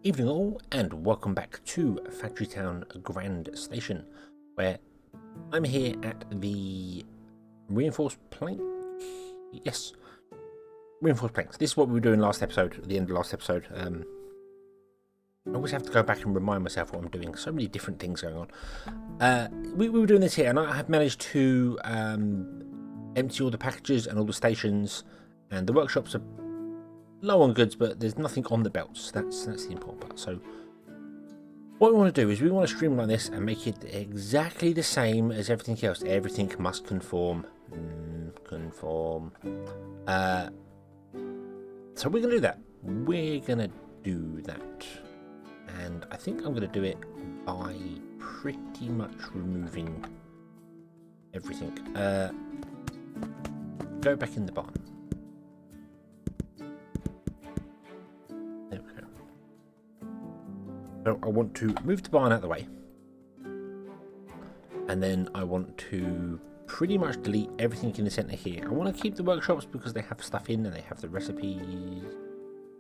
Evening all, and welcome back to Factory Town Grand Station, where I'm here at the reinforced plank. Yes, reinforced planks. This is what we were doing last episode, at the end of last episode. I always have to go back and remind myself what I'm doing. So many different things going on. We were doing this here, and I have managed to empty all the packages and all the stations, and the workshops are low on goods, but there's nothing on the belts. That's the important part. So what we want to do is we want to streamline this and make it exactly the same as everything else. Everything must conform. Conform. So we're going to do that. We're going to do that. And I think I'm going to do it by pretty much removing everything. Go back in the barn. So I want to move the barn out of the way, and then I want to pretty much delete everything in the centre here. I want to keep the workshops because they have stuff in and they have the recipes.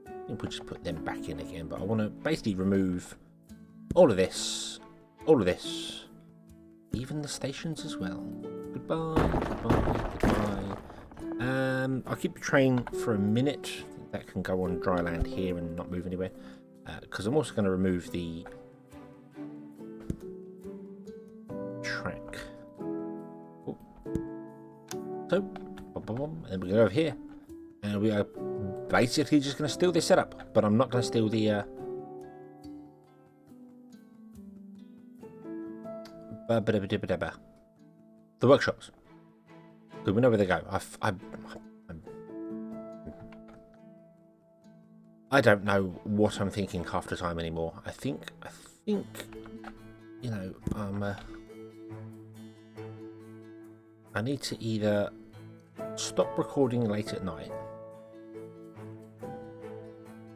I think we'll just put them back in again, but I want to basically remove all of this, even the stations as well. Goodbye, goodbye, goodbye. I'll keep the train for a minute. That can go on dry land here and not move anywhere. Because I'm also going to remove the track. Oh. So, and then we go over here, and we are basically just going to steal this setup. But I'm not going to steal the workshops. Because we know where they go. I don't know what I'm thinking half the time anymore. I think, you know, I need to either stop recording late at night,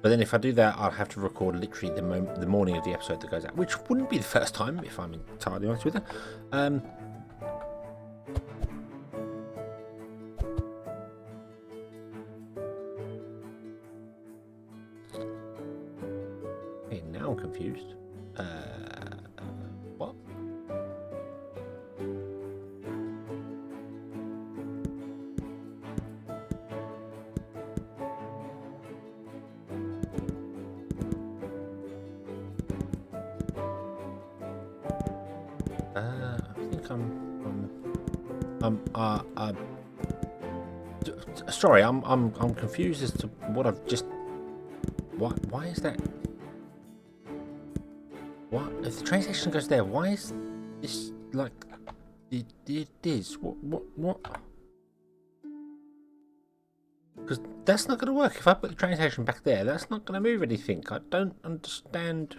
but then if I do that, I'll have to record literally the morning of the episode that goes out, which wouldn't be the first time, if I'm entirely honest with you. Okay, now I'm confused. What? I think sorry, I'm confused as to what I've just. Why is that? What if the train station goes there? Why is this like it is? What? Because that's not going to work. If I put the train station back there, that's not going to move anything. I don't understand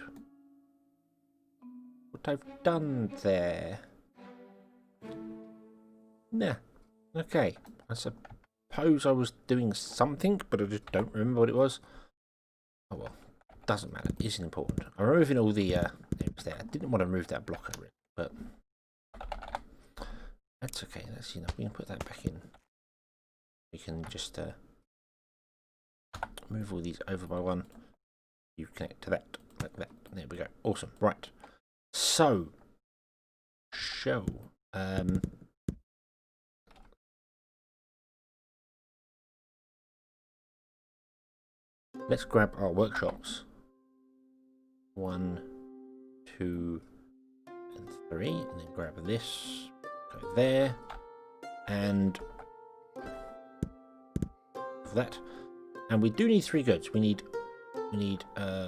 what I've done there. Nah. Okay. I suppose I was doing something, but I just don't remember what it was. Oh well. Doesn't matter. It isn't important. I'm removing all the things there. I didn't want to remove that block over it, but that's okay. That's enough. We can put that back in. We can just move all these over by one. You connect to that like that. There we go. Awesome. Right. So show. Let's grab our workshops. 1, 2, and 3, and then grab this, go there, and that. And we do need 3 goods. We need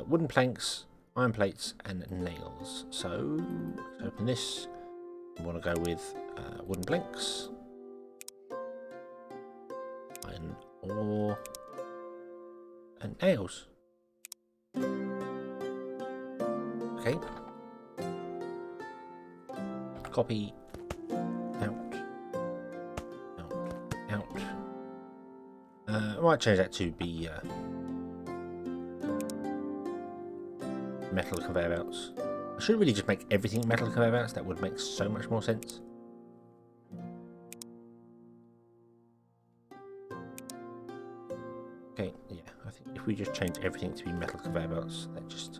wooden planks, iron plates, and nails. So let's open this. We want to go with wooden planks, iron ore, and nails. Okay. Copy. Out. I might change that to be metal conveyor belts. I should really just make everything metal conveyor belts. That would make so much more sense. Okay, yeah, I I think if we just change everything to be metal conveyor belts, that just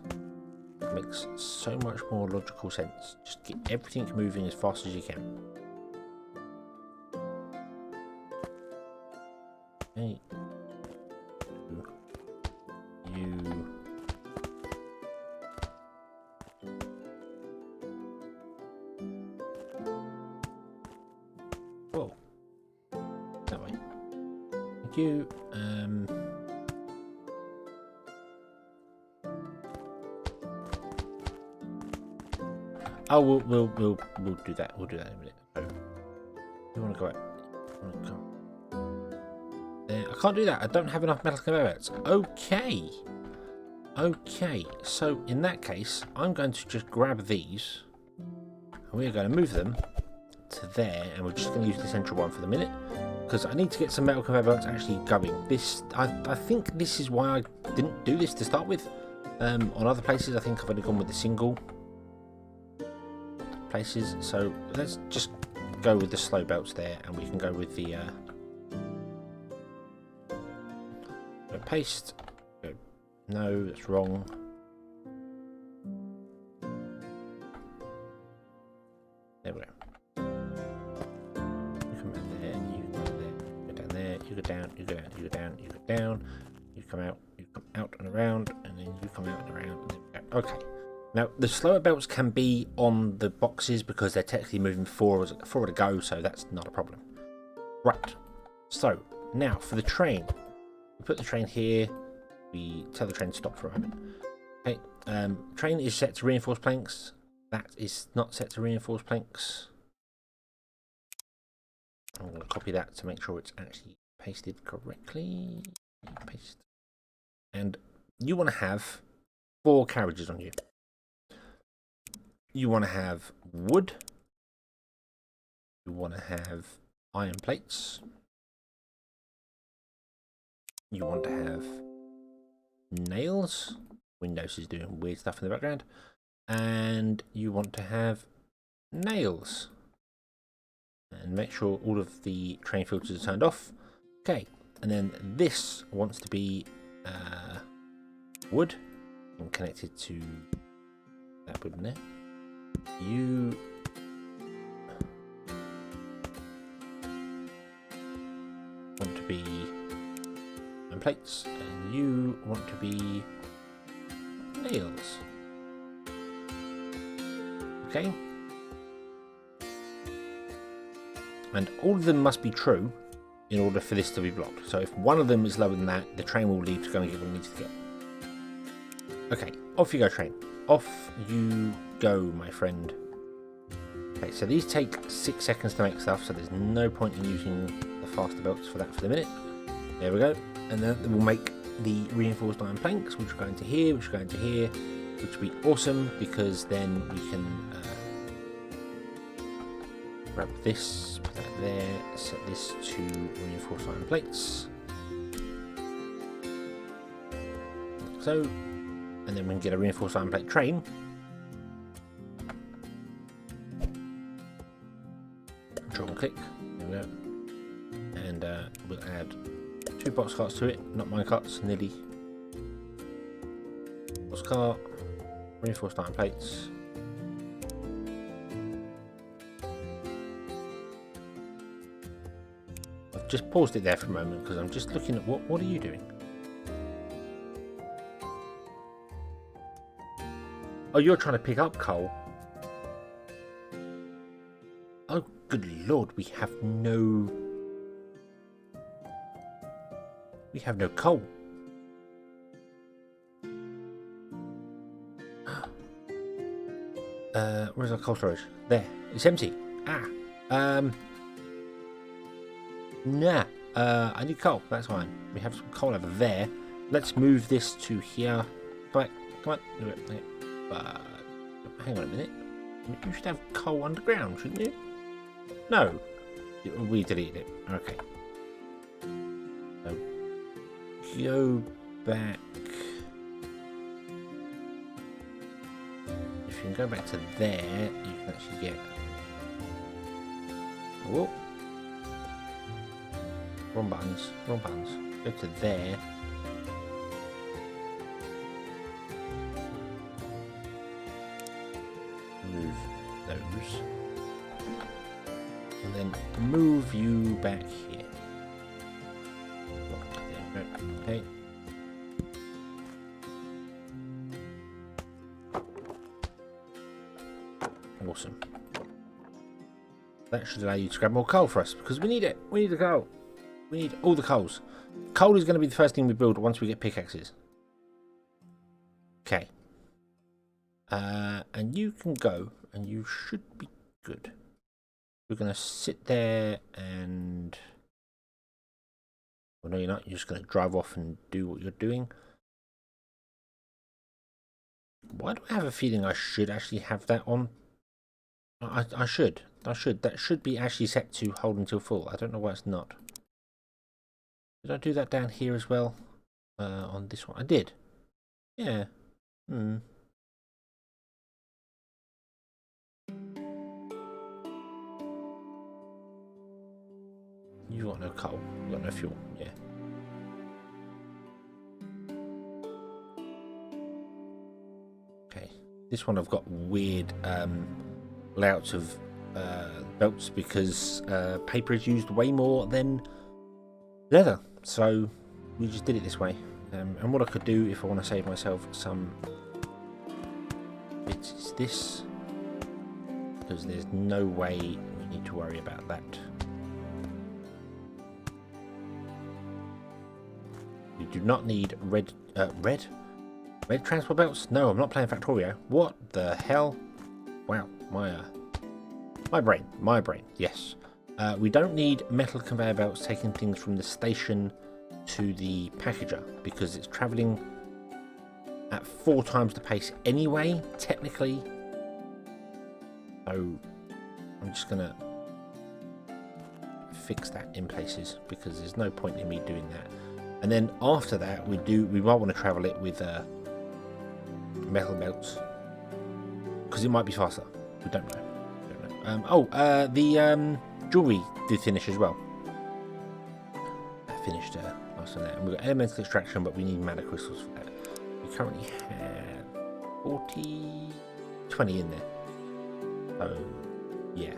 makes so much more logical sense. Just get everything moving as fast as you can. Okay. You. Whoa. That way. Thank you. Oh, we'll do that. We'll do that in a minute. So, you want to go out? There. I can't do that. I don't have enough metal conveyor belts. Okay. Okay. So in that case, I'm going to just grab these, and we are going to move them to there, and we're just going to use the central one for the minute because I need to get some metal conveyor belts actually going. This, I think, this is why I didn't do this to start with. On other places, I think I've only gone with the single places, so let's just go with the slow belts there, and we can go with the paste. No, that's wrong. There we go. You come down there, you go there, you go down there, you go down, you go down, you go down, you go down, you come out and around, and then you come out and around, and then we go. Okay. Now, the slower belts can be on the boxes because they're technically moving forward to go, so that's not a problem. Right, so now for the train. We put the train here, we tell the train to stop for a moment. Okay, train is set to reinforced planks. That is not set to reinforced planks. I'm going to copy that to make sure it's actually pasted correctly. Paste. And you want to have 4 carriages on you. You want to have wood, you want to have iron plates, you want to have nails, Windows is doing weird stuff in the background, and you want to have nails. And make sure all of the train filters are turned off. Okay, and then this wants to be wood and connected to that wood in there. You want to be iron plates, and you want to be nails. Okay, and all of them must be true in order for this to be blocked. So if one of them is lower than that, the train will leave to go and get what it needs to get. Okay, off you go, train. Off you go, my friend. Okay, so these take 6 seconds to make stuff, so there's no point in using the faster belts for that for the minute. There we go. And then we'll make the reinforced iron planks, which are going to here, which are going to here, which will be awesome because then we can grab this, put that there, set this to reinforced iron plates. So, and then we can get a reinforced iron plate train. Control and click. There we go. And we'll add 2 box carts to it, not mine carts, nearly. Box cart, reinforced iron plates. I've just paused it there for a moment because I'm just looking at what are you doing? Oh, you're trying to pick up coal. Oh, good lord, we have no coal. Where's our coal storage? There. It's empty. Nah. I need coal. That's fine. We have some coal over there. Let's move this to here. Come on. Do it. Hang on a minute. You should have coal underground, shouldn't you? No. We deleted it. Okay. So, go back. If you can go back to there, you can actually get... Whoa. Wrong buttons. Go to there. move you back here. Okay. Awesome. That should allow you to grab more coal for us, because we need it. We need the coal. We need all the coals. Coal is going to be the first thing we build once we get pickaxes. Okay. And you can go, and you should be good. We're going to sit there and... Well, no, you're not. You're just going to drive off and do what you're doing. Why do I have a feeling I should actually have that on? I should. That should be actually set to hold until full. I don't know why it's not. Did I do that down here as well? On this one? I did. Yeah. You got no coal. You got no fuel. Yeah. Okay. This one I've got weird layouts of belts because paper is used way more than leather. So we just did it this way. And what I could do if I want to save myself some bits is this. Because there's no way we need to worry about that. We do not need red transport belts? No, I'm not playing Factorio. What the hell? Wow, my brain, yes. We don't need metal conveyor belts taking things from the station to the packager because it's travelling at 4 times the pace anyway, technically. So I'm just gonna fix that in places because there's no point in me doing that. And then after that, we might want to travel it with metal belts because it might be faster. We don't know. The jewelry did finish as well. That finished last on that. And we've got elemental extraction, but we need mana crystals for that. We currently have 20 in there. So yeah,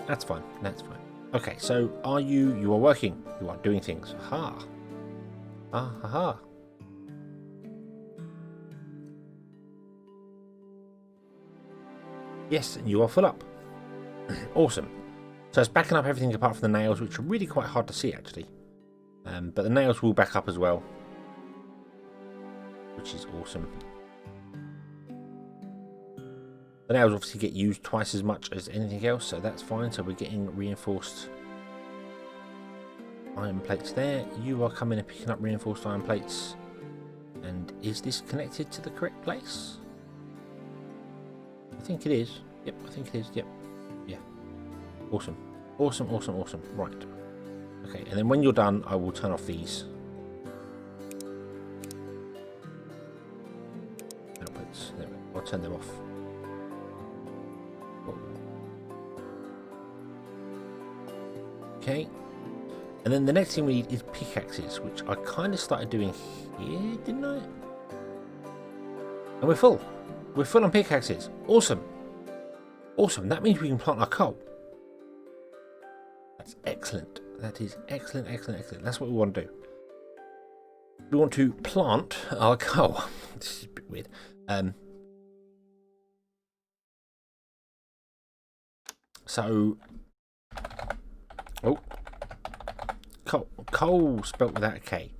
that's fine. That's fine. Okay, so you are working. You are doing things. Ha. Ah, ha, ha. Yes, and you are full up. Awesome. So it's backing up everything apart from the nails, which are really quite hard to see actually. But the nails will back up as well, which is awesome. The nails obviously get used twice as much as anything else, so that's fine. So we're getting reinforced iron plates there. You are coming and picking up reinforced iron plates. And is this connected to the correct place? I think it is. Yep, I think it is. Yep. Yeah. Awesome. Awesome, awesome, awesome. Right. Okay, and then when you're done, I will turn off these outputs. There we go. I'll turn them off. Okay. And then the next thing we need is pickaxes, which I kind of started doing here, didn't I? And we're full. We're full on pickaxes. Awesome. Awesome. That means we can plant our coal. That's excellent. That is excellent, excellent, excellent. That's what we want to do. We want to plant our coal. This is a bit weird. Coal spelt without a K.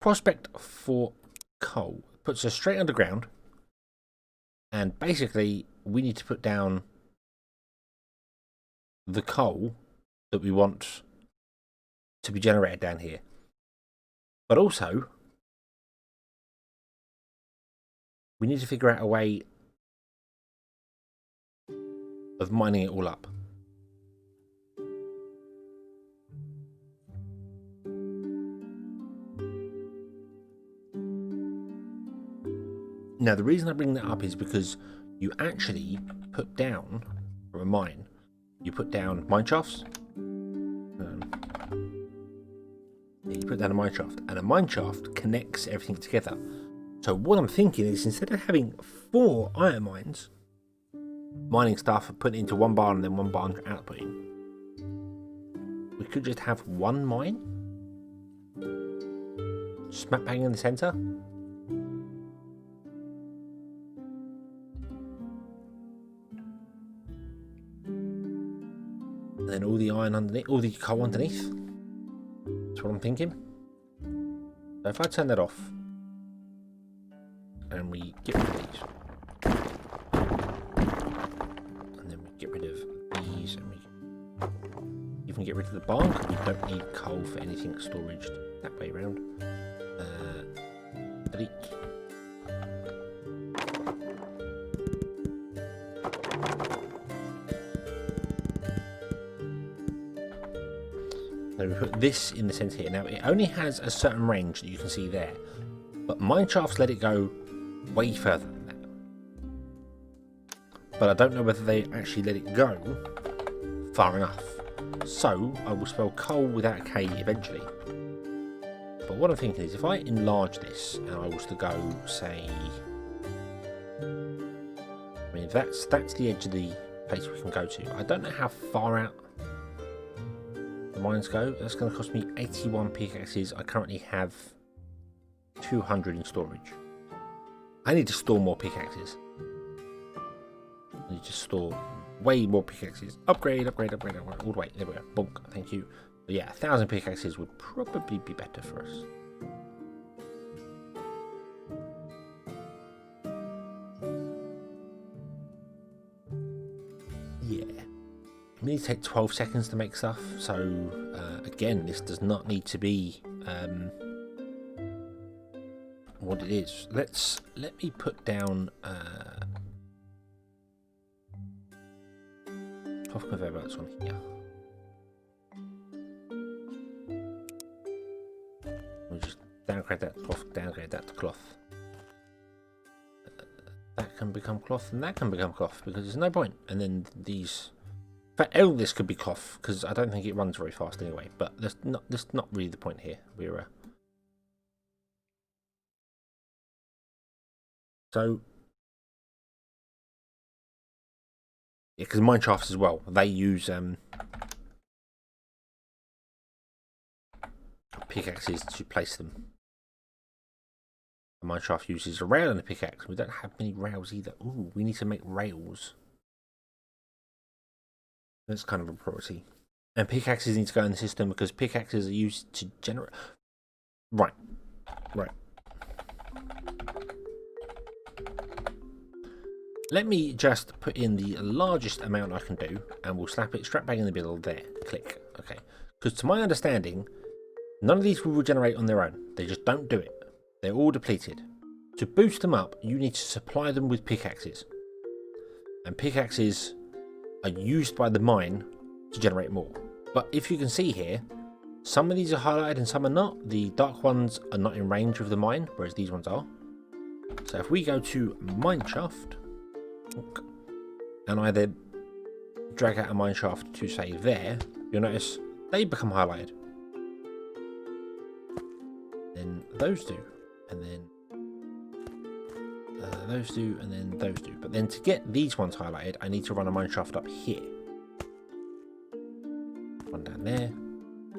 Prospect for coal puts us straight underground, and basically we need to put down the coal that we want to be generated down here. But also, we need to figure out a way of mining it all up. Now, the reason I bring that up is because you actually put down, from a mine, you put down mine shafts. You put down a mine shaft, and a mine shaft connects everything together. So what I'm thinking is, instead of having 4 iron mines mining stuff and putting it into one barn and then one barn outputting. We could just have one mine smack bang in the centre. And then all the iron underneath, all the coal underneath. That's what I'm thinking. So if I turn that off and we get rid of these, and then we get rid of these, and we even get rid of the barn because we don't need coal for anything storage that way around. Delete. Then we put this in the centre here. Now it only has a certain range that you can see there, but mineshafts let it go way further than that. But I don't know whether they actually let it go far enough. So I will spell coal without a K eventually. But what I'm thinking is if I enlarge this and I was to go, say, I mean, that's the edge of the place we can go to. I don't know how far out the mines go. That's going to cost me 81 pickaxes. I currently have 200 in storage. I need to store more pickaxes. I need to store way more pickaxes. Upgrade, upgrade, upgrade, upgrade. All the way. There we go. Bonk. Thank you. But yeah, 1,000 pickaxes would probably be better for us. Yeah. We need to take 12 seconds to make stuff. So, again, this does not need to be what it is. Let me put down conveyor belts on here. We'll just downgrade that cloth, downgrade that to cloth. That can become cloth, and that can become cloth because there's no point. And then these, in fact, all this could be cloth because I don't think it runs very fast anyway. But that's not really the point here. We're so yeah, because mine shafts as well. They use pickaxes to place them. The mine shaft uses a rail and a pickaxe. We don't have many rails either. Ooh, we need to make rails. That's kind of a priority. And pickaxes need to go in the system because pickaxes are used to generate. Right. Let me just put in the largest amount I can do, and we'll slap it straight back in the middle there. Click. Okay. Because to my understanding, none of these will regenerate on their own. They just don't do it. They're all depleted. To boost them up, you need to supply them with pickaxes. And pickaxes are used by the mine to generate more. But if you can see here, some of these are highlighted and some are not. The dark ones are not in range of the mine, whereas these ones are. So if we go to mineshaft, and I then drag out a mineshaft to say there, you'll notice they become highlighted. Then those do, and then those do, and then those do. But then to get these ones highlighted, I need to run a mineshaft up here. One down there,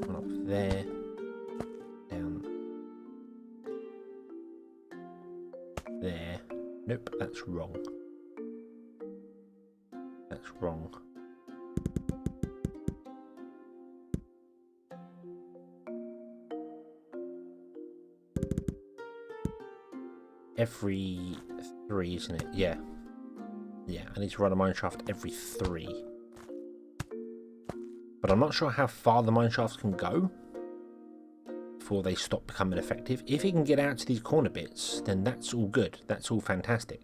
one up there, down there. Nope, that's wrong. That's wrong. Every 3, isn't it? Yeah. Yeah, I need to run a mineshaft every 3. But I'm not sure how far the mineshafts can go before they stop becoming effective. If it can get out to these corner bits, then that's all good. That's all fantastic.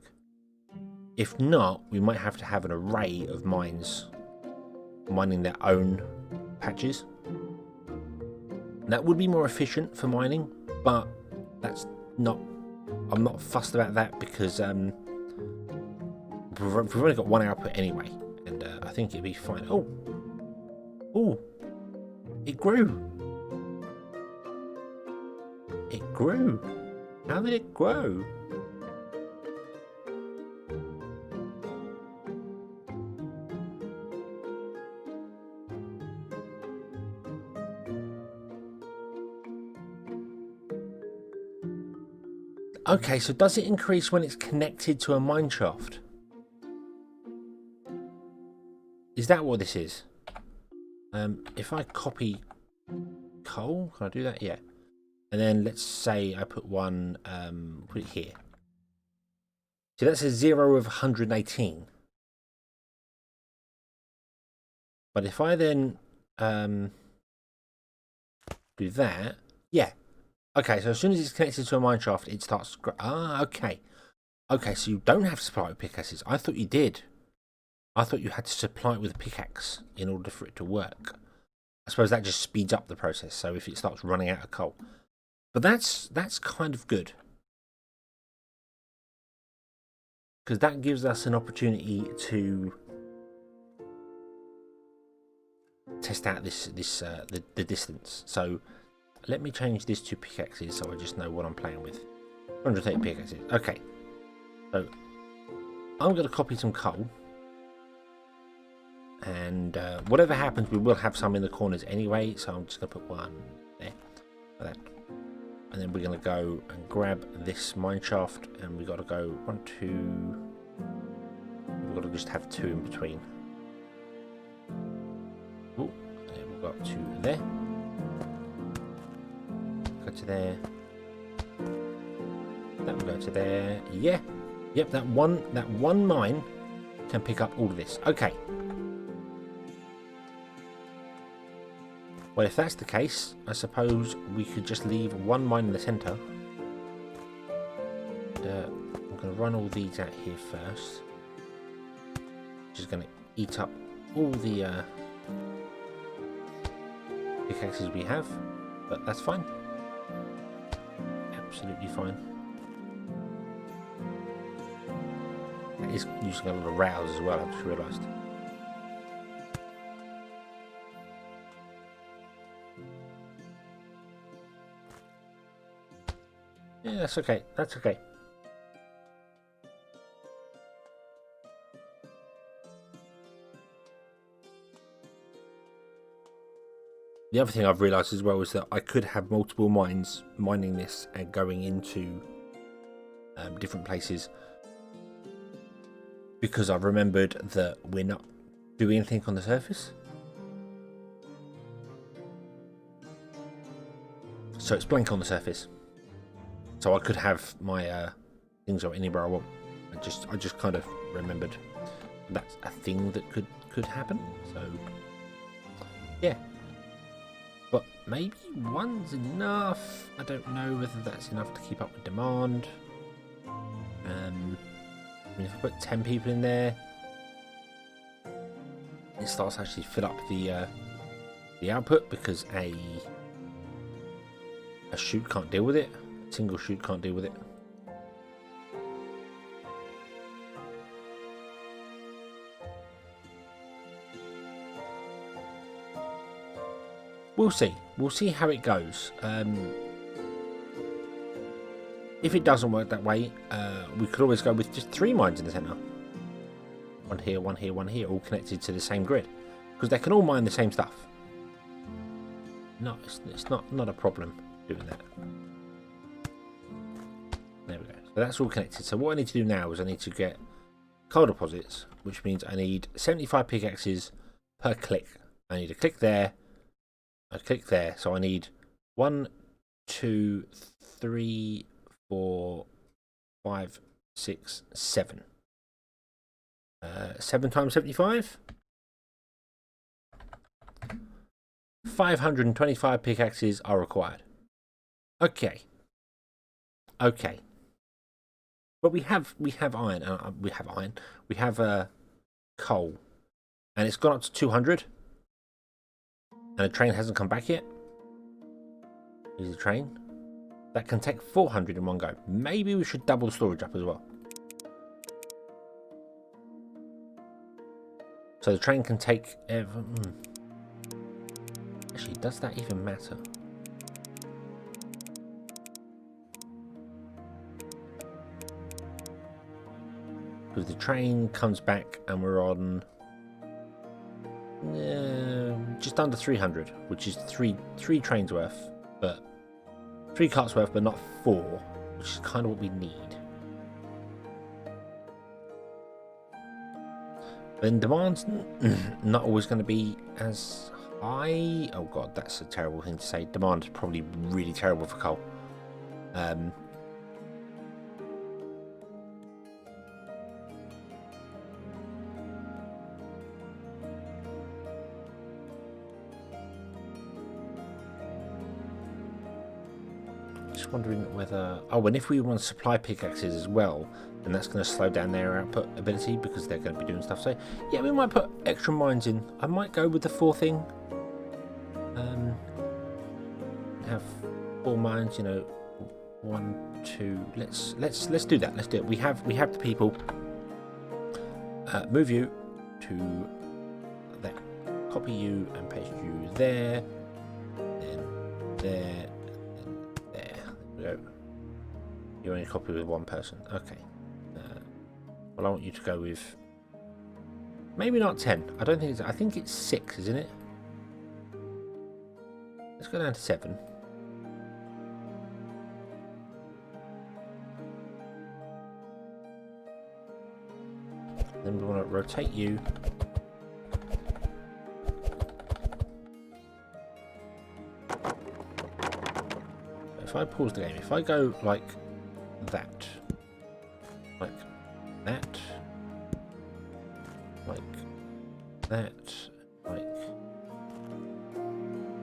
If not, we might have to have an array of mines mining their own patches. That would be more efficient for mining, but that's not... I'm not fussed about that because we've only got one output anyway, and I think it'd be fine. Oh! It grew! It grew! How did it grow? Okay, so does it increase when it's connected to a mine shaft? Is that what this is? If I copy coal, can I do that? Yeah. And then let's say I put one, put it here. So that's a 0 of 118. But if I then do that, yeah. Okay, so as soon as it's connected to a mine shaft, it starts... okay. Okay, so you don't have to supply it with pickaxes. I thought you did. I thought you had to supply it with a pickaxe in order for it to work. I suppose that just speeds up the process, so if it starts running out of coal. But that's kind of good. Because that gives us an opportunity to test out the distance. So let me change this to pickaxes so I just know what I'm playing with. 130 pickaxes. Okay. So I'm going to copy some coal. And whatever happens, we will have some in the corners anyway. So I'm just going to put one there. Like that. And then we're going to go and grab this mine shaft. And we've got to go 1, 2. We've got to just have 2 in between. Oh, and we've got 2 there. Go to there. That will go to there. Yeah. Yep, that one mine can pick up all of this. Okay. Well, if that's the case, I suppose we could just leave one mine in the centre. I'm going to run all these out here first. Just going to eat up all the pickaxes we have, but that's fine. Absolutely fine. That is using a lot of rows as well, I've just realised. Yeah, that's okay. That's okay. The other thing I've realised as well is that I could have multiple mines mining this and going into different places, because I've remembered that we're not doing anything on the surface. So it's blank on the surface. So I could have my things or anywhere I want. I just kind of remembered that's a thing that could happen. So yeah. But maybe one's enough. I don't know whether that's enough to keep up with demand. I mean, if I put 10 people in there, it starts to actually fill up the output, because a chute can't deal with it. A single chute can't deal with it. We'll see. We'll see how it goes. If it doesn't work that way, we could always go with just 3 mines in the centre. One here, one here, one here, all connected to the same grid. Because they can all mine the same stuff. No, it's not a problem doing that. There we go. So that's all connected. So what I need to do now is I need to get coal deposits, which means I need 75 pickaxes per click. I need a click there, a click there. So I need 1, 2, 3, 4, 5, 6, 7. 7 times 75? 525 pickaxes are required. Okay. Okay. But we have iron. We have coal, and it's gone up to 200. And the train hasn't come back yet. Here's the train. That can take 400 in one go. Maybe we should double the storage up as well. So the train can take... Actually, does that even matter? Because the train comes back and we're on... just under 300, which is three trains worth, but 3 carts worth, but not 4, which is kind of what we need. Then demand's not always going to be as high. Oh god, that's a terrible thing to say. Demand is probably really terrible for coal. Just wondering whether... Oh, and if we want to supply pickaxes as well, then that's going to slow down their output ability because they're going to be doing stuff. So, yeah, we might put extra mines in. I might go with the 4 thing. Have 4 mines, you know, 1, 2. Let's do that. Let's do it. We have the people. Move you to there. Copy you and paste you there. Then there. Go. You only copy with 1 person. Okay. Well, I want you to go with maybe not 10. I don't think it's. I think it's 6, isn't it? Let's go down to 7. Then we want to rotate you. If I pause the game, if I go like that, like that, like that, like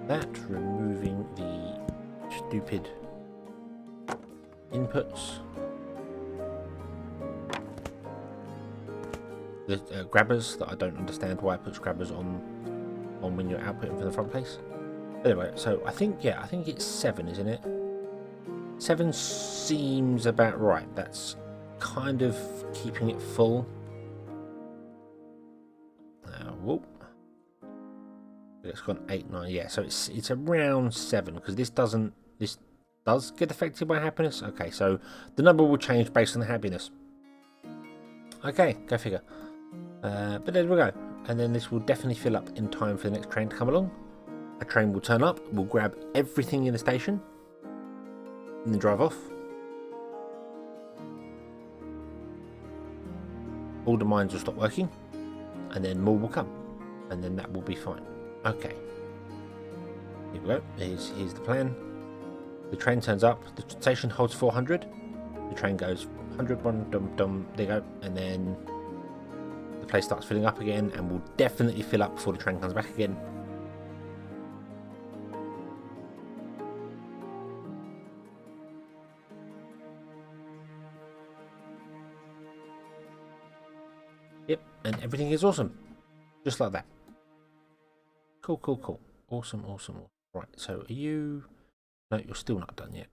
that, removing the stupid inputs, the grabbers that I don't understand why it puts grabbers on when you're outputting from the front place. Anyway, so I think it's 7, isn't it? 7 seems about right. That's kind of keeping it full. Whoop. It's gone 8, 9. Yeah, so it's around 7 because this does get affected by happiness. Okay, so the number will change based on the happiness. Okay, go figure. But there we go. And then this will definitely fill up in time for the next train to come along. A train will turn up. We'll grab everything in the station. And then drive off. All the mines will stop working, and then more will come, and then that will be fine. Okay, here we go. Here's the plan. The train turns up. The station holds 400. The train goes 100, dum dum. There you go, and then the place starts filling up again, and will definitely fill up before the train comes back again. Yep, and everything is awesome. Just like that. Cool, cool, cool. Awesome, awesome. Right, so are you... No, you're still not done yet.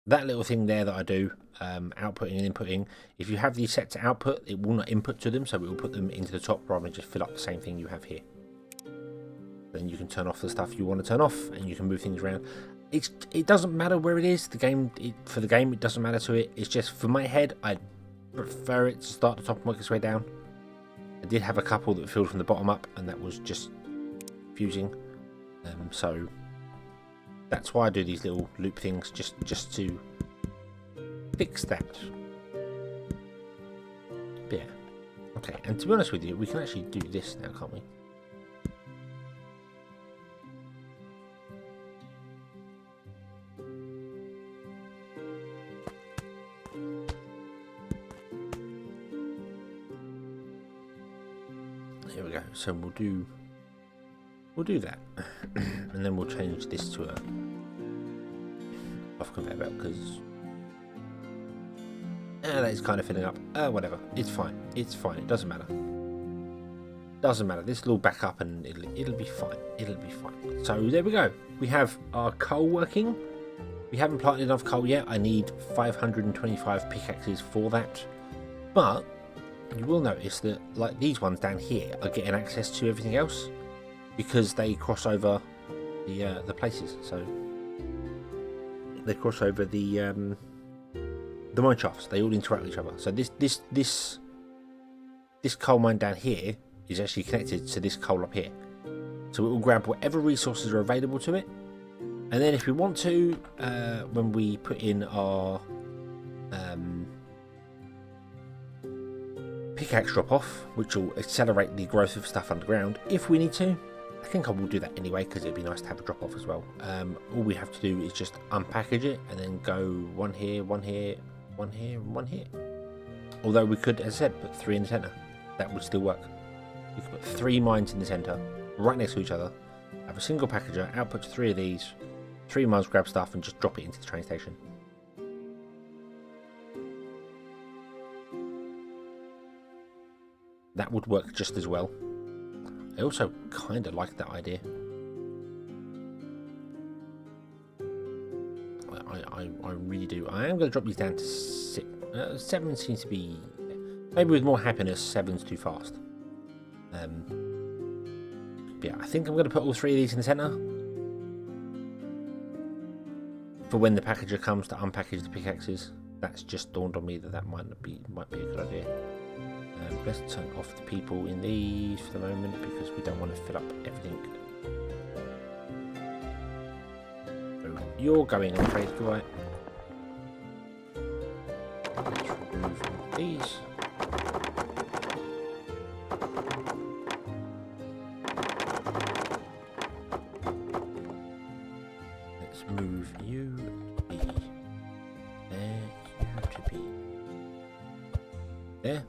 That little thing there that I do, outputting and inputting, if you have these set to output, it will not input to them, so it will put them into the top rather than just fill up the same thing you have here. Then you can turn off the stuff you want to turn off, and you can move things around. It doesn't matter where it is. For the game, it doesn't matter to it. It's just, for my head, I prefer it to start at the top and work its way down. I did have a couple that filled from the bottom up, and that was just confusing. So... that's why I do these little loop things, just to fix that. But yeah. Okay, and to be honest with you, we can actually do this now, can't we? Here we go. So we'll do that, and then we'll change this to a off conveyor belt because that is kind of filling up. Whatever, it's fine. It's fine. It doesn't matter. Doesn't matter. This will back up and it'll be fine. It'll be fine. So there we go. We have our coal working. We haven't planted enough coal yet. I need 525 pickaxes for that. But you will notice that like these ones down here are getting access to everything else because they cross over the places. So they cross over the mine shafts. They all interact with each other. So this coal mine down here is actually connected to this coal up here. So it will grab whatever resources are available to it, and then if we want to, when we put in our pickaxe drop off, which will accelerate the growth of stuff underground, if we need to. I think I will do that anyway because it'd be nice to have a drop off as well. All we have to do is just unpackage it and then go one here, one here, one here, and one here. Although we could, as I said, put 3 in the centre. That would still work. We could put 3 mines in the centre, right next to each other, have a single packager, output 3 of these, 3 mines grab stuff and just drop it into the train station. That would work just as well. I also kind of like that idea. I really do. I am going to drop these down to 6. 7 seems to be... Maybe with more happiness, 7's too fast. But yeah, I think I'm going to put all 3 of these in the centre. For when the packager comes to unpackage the pickaxes. That's just dawned on me that might be a good idea. Let's turn off the people in these for the moment because we don't want to fill up everything. So you're going, I'm afraid. Goodbye. Let's remove these. Let's move you to be there, you to be there.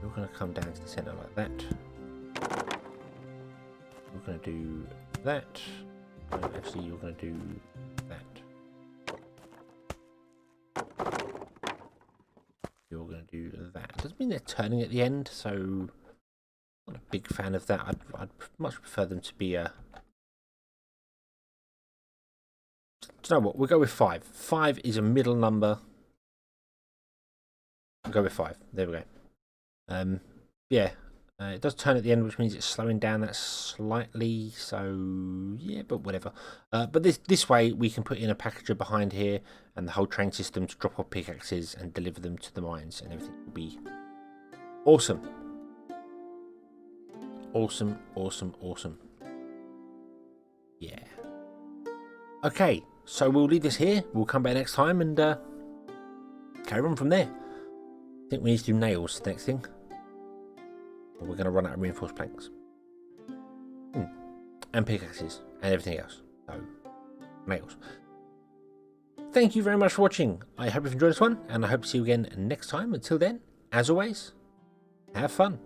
You're going to come down to the centre like that. You're going to do that. Actually, you're going to do that. You're going to do that. Doesn't mean they're turning at the end, so I'm not a big fan of that. I'd much prefer them to be Do you know what? We'll go with 5. 5 is a middle number. We'll go with 5. There we go. Yeah, it does turn at the end, which means it's slowing down that slightly. So yeah, but whatever. But this way we can put in a packager behind here, and the whole train system to drop off pickaxes and deliver them to the mines, and everything will be awesome. Awesome, awesome, awesome. Yeah. Okay, so we'll leave this here. We'll come back next time and carry on from there. I think we need to do nails next thing. Or we're going to run out of reinforced planks. And pickaxes and everything else. So, nails. Thank you very much for watching. I hope you've enjoyed this one, and I hope to see you again next time. Until then, as always, have fun.